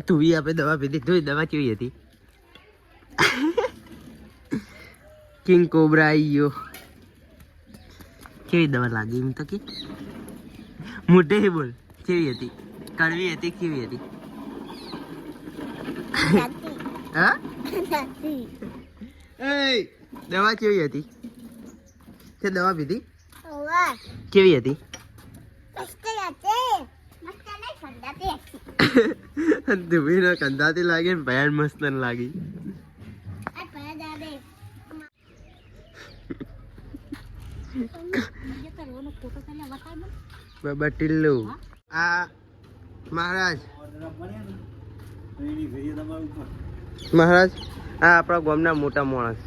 તું બી આપણે દવા પીધી, તું દવા કેવી હતી? કિંગ કોબ્રા આવી ગયો. કેવી દવા લાગી એમ તો કે મોઢે બોલ. કેવી હતી? કડવી હતી કેવી હતી? હા દવા કેવી હતી? તે દવા પીધી કેવી હતી? ધુબીનો કંધાતી લાગે ને ભયાન મસ્ત લાગી. બાબા ટિલ્લુ આ મહારાજ મહારાજ આ આપણા ગામના મોટા માણસ.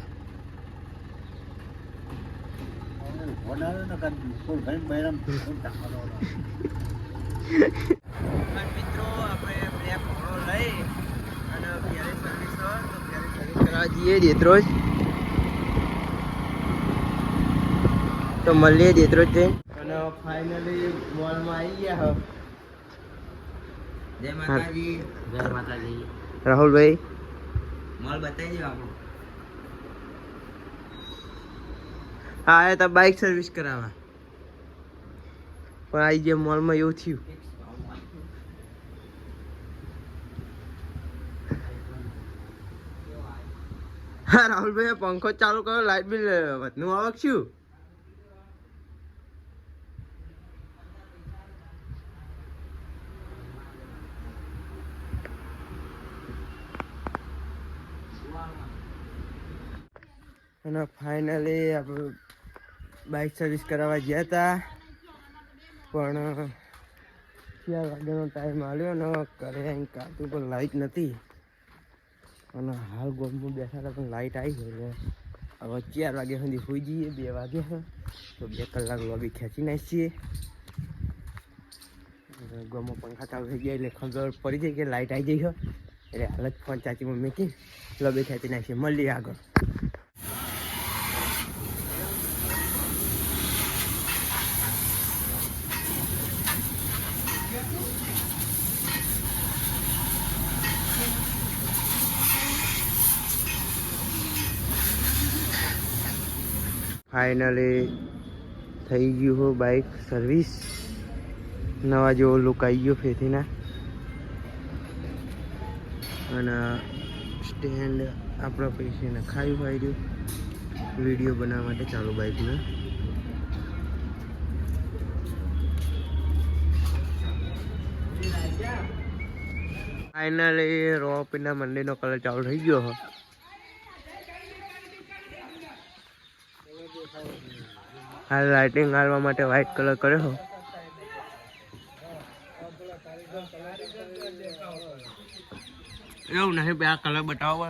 મિત્રો આપણે બે ફોનો લઈ અને ઘરે સર્વિસ કરવા જઈએ દેત્રોજ. તો મળીએ દેત્રોજ જઈને અને ફાઇનલી મોલમાં આવી ગયા હો. જય માતાજી. જય માતાજી. રાહુલભાઈ મોલ બતાવી દો આપણું. હા એ તો બાઇક સર્વિસ કરાવવા પણ આવી ગયા મોલમાં એવું થયું. હા રાહુલભાઈ પંખો ચાલુ કરો, લાઈટ બિલ વધનું આવક શું? અને ફાઇનલી આપણે બાઇક સર્વિસ કરાવવા ગયા હતા પણ 4 વાગ્યાનો ટાઈમ આવ્યો ને ઘરે અહીં કાઢું પણ લાઇટ નથી અને હાલ ગોમમાં બેઠા હતા પણ લાઇટ આવી ગઈ. હવે 4 વાગ્યા સુધી સુઈ જઈએ. 2 વાગ્યા તો 2 કલાક લોબી ખેંચી નાખીએ. ગોમમાં પંખા ચાલુ થઈ ગયા એટલે ખબર પડી જાય કે લાઇટ આવી જઈ છે એટલે હાલ જ ફોન ચાચીમાં મૂકી લોબી ખેંચી નાખીએ. મળીએ આગળ. ફાઇનલી થઈ ગયું હો બાઇક સર્વિસ. નવા જેવો લુક આવી ગયો ફેથીના અને સ્ટેન્ડ આપણા પૈસે નખાયું હોય રહ્યું વિડીયો બનાવવા માટે ચાલુ બાઇકને. ફાઇનલી રોપીના મંદિરનો કલર ચાલુ થઈ ગયો હો. હાલ લાઇટિંગ હાલવા માટે વ્હાઈટ કલર કર્યો. એવું નહીં બે આ કલર બતાવો.